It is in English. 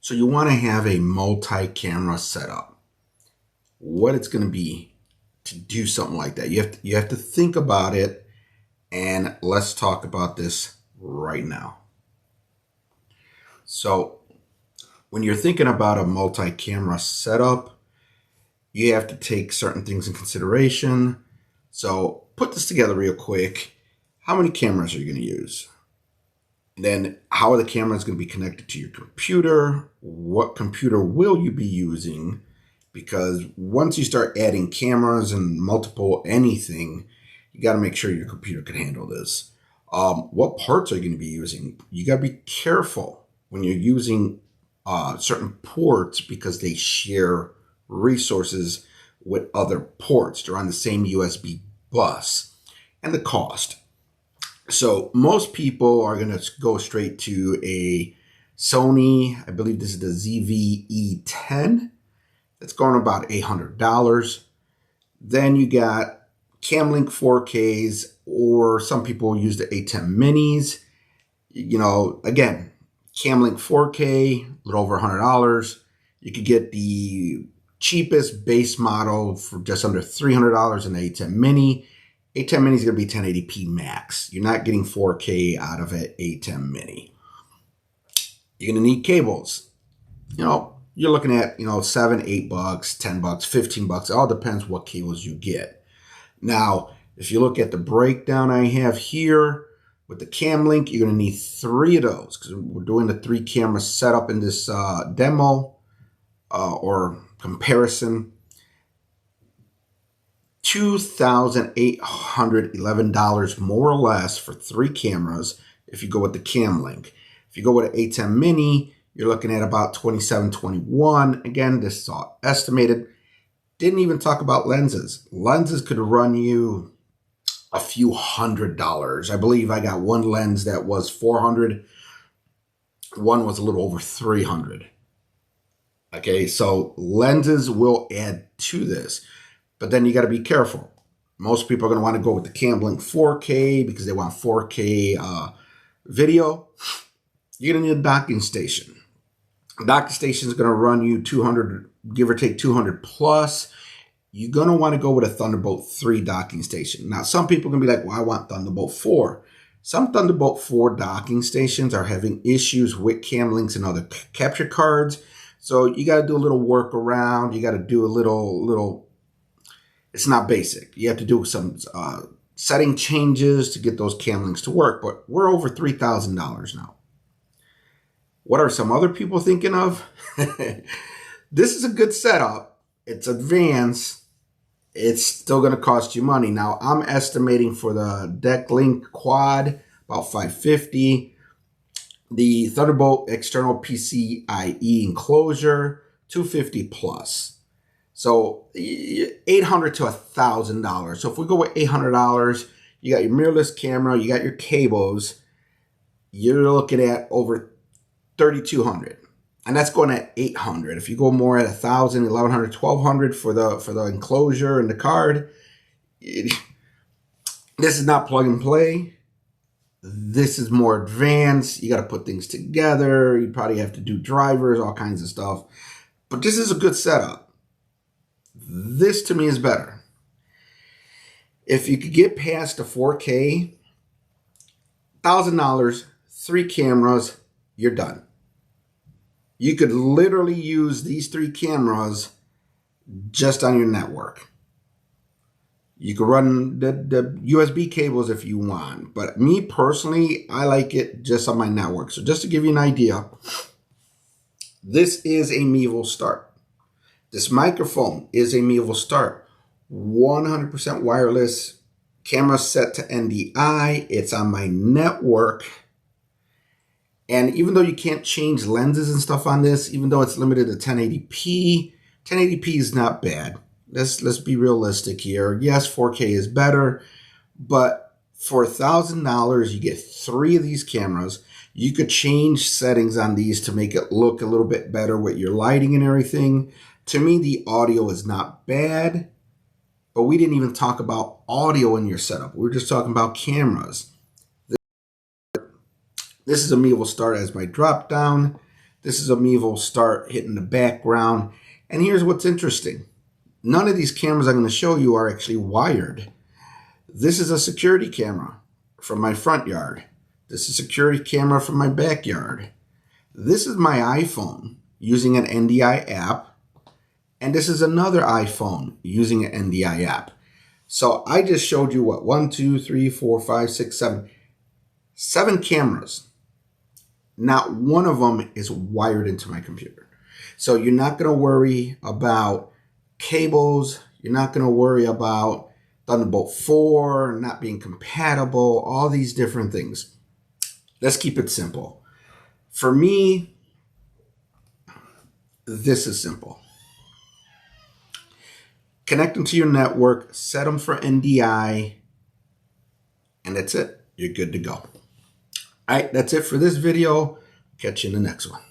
So you want to have a multi-camera setup. What it's going to be to do something like that. You have to think about it, and let's talk about this right now. So when you're thinking about a multi-camera setup, you have to take certain things in consideration. So put this together real quick. How many cameras are you going to use? Then how are the cameras going to be connected to your computer? What computer will you be using? Because once you start adding cameras and multiple anything, you got to make sure your computer can handle this. What parts are you going to be using? You got to be careful when you're using certain ports because they share resources with other ports. They're on the same USB bus. And the cost. So most people are going to go straight to a Sony. I believe this is the ZV-E10. That's going about $800. Then you got Camlink 4Ks, or some people use the Ecamm minis. You know, again, Camlink 4K, a little over $100. You could get the cheapest base model for just under $300 in the Ecamm mini. Ecamm mini is going to be 1080p max. You're not getting 4K out of an Ecamm mini. You're going to need cables. You know, you're looking at, $7, $8, $10, $15. It all depends what cables you get. Now, if you look at the breakdown I have here with the Camlink, you're going to need 3 of those because we're doing the 3 camera setup in this demo or comparison. $2,811 more or less for 3 cameras if you go with the Camlink. If you go with an Ecamm mini, you're looking at about $27-21. Again, this is all estimated. Didn't even talk about lenses. Lenses could run you a few $100s. I believe I got one lens that was $400. One was a little over $300. Okay, so lenses will add to this. But then you got to be careful. Most people are going to want to go with the Camlink 4K because they want 4K video. You're going to need a docking station. A docking station is going to run you 200, give or take 200 plus. You're going to want to go with a Thunderbolt 3 docking station. Now, some people are going to be like, well, I want Thunderbolt 4. Some Thunderbolt 4 docking stations are having issues with Camlinks and other capture cards. So you got to do a little workaround. You got to do a little. It's not basic. You have to do some setting changes to get those Camlinks to work, but we're over $3,000 now. What are some other people thinking of? This is a good setup. It's advanced. It's still going to cost you money. Now, I'm estimating for the DeckLink Quad about $550. The Thunderbolt external PCIe enclosure, $250 plus. So $800 to $1,000. So if we go with $800, you got your mirrorless camera, you got your cables, you're looking at over $3,200, and that's going at $800. If you go more at $1,000, $1,100, $1,200 for the enclosure and the card, this is not plug and play. This is more advanced. You got to put things together. You probably have to do drivers, all kinds of stuff. But this is a good setup. This to me is better. If you could get past the 4K, $1,000, 3 cameras, you're done. You could literally use these 3 cameras just on your network. You could run the USB cables if you want. But me personally, I like it just on my network. So just to give you an idea, this is a Mevo Start. This microphone is a Mevo Start. 100% wireless, camera set to NDI. It's on my network. And even though you can't change lenses and stuff on this, even though it's limited to 1080p, 1080p is not bad. Let's be realistic here. Yes, 4K is better, but for $1,000, you get 3 of these cameras. You could change settings on these to make it look a little bit better with your lighting and everything. To me, the audio is not bad, but we didn't even talk about audio in your setup. We were just talking about cameras. This is a Mevo Start as my drop down. This is a Mevo start hitting the background. And here's what's interesting. None of these cameras I'm going to show you are actually wired. This is a security camera from my front yard. This is a security camera from my backyard. This is my iPhone using an NDI app. And this is another iPhone using an NDI app. So I just showed you what? 1, 2, 3, 4, 5, 6, 7. 7 cameras. Not one of them is wired into my computer. So you're not going to worry about cables. You're not going to worry about Thunderbolt 4 not being compatible, all these different things. Let's keep it simple. For me, this is simple. Connect them to your network, set them for NDI, and that's it. You're good to go. All right, that's it for this video. Catch you in the next one.